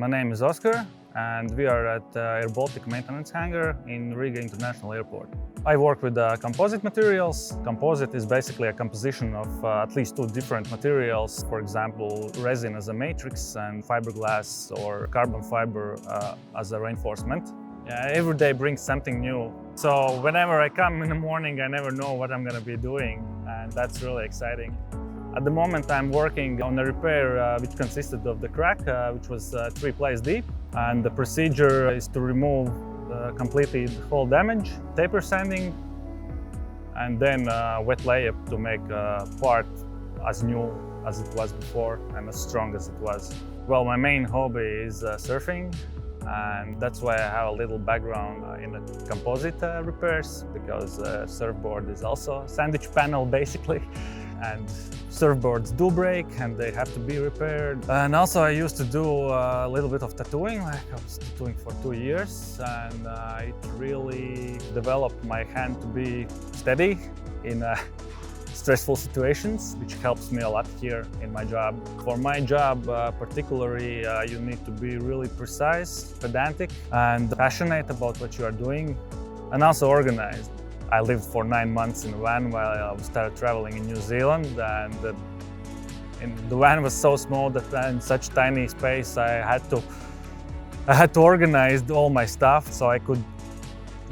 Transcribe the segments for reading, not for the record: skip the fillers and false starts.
My name is Oskar, and we are at airBaltic maintenance hangar in Riga International Airport. I work with composite materials. Composite is basically a composition of at least two different materials. For example, resin as a matrix and fiberglass or carbon fiber as a reinforcement. Every day brings something new. So whenever I come in the morning, I never know what I'm going to be doing, and that's really exciting. At the moment, I'm working on a repair which consisted of the crack, which was 3 plates deep. And the procedure is to remove completely the whole damage, taper sanding, and then wet layup to make a part as new as it was before and as strong as it was. Well, my main hobby is surfing, and that's why I have a little background in the composite repairs, because surfboard is also a sandwich panel basically. And surfboards do break and they have to be repaired. And also I used to do a little bit of tattooing, like I was tattooing for 2 years, and it really developed my hand to be steady in stressful situations, which helps me a lot here in my job. For my job particularly, you need to be really precise, pedantic, and passionate about what you are doing, and also organized. I lived for 9 months in a van while I started traveling in New Zealand, and the van was so small that in such tiny space I had to organize all my stuff so I could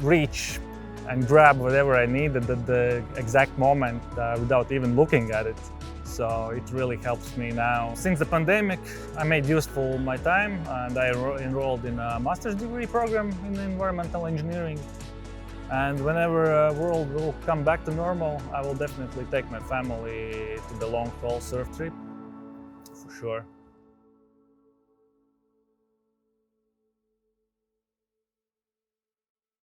reach and grab whatever I needed at the exact moment without even looking at it. So it really helps me now. Since the pandemic, I made useful my time, and I enrolled in a master's degree program in environmental engineering. And whenever the world will come back to normal, I will definitely take my family to the long-haul surf trip, for sure.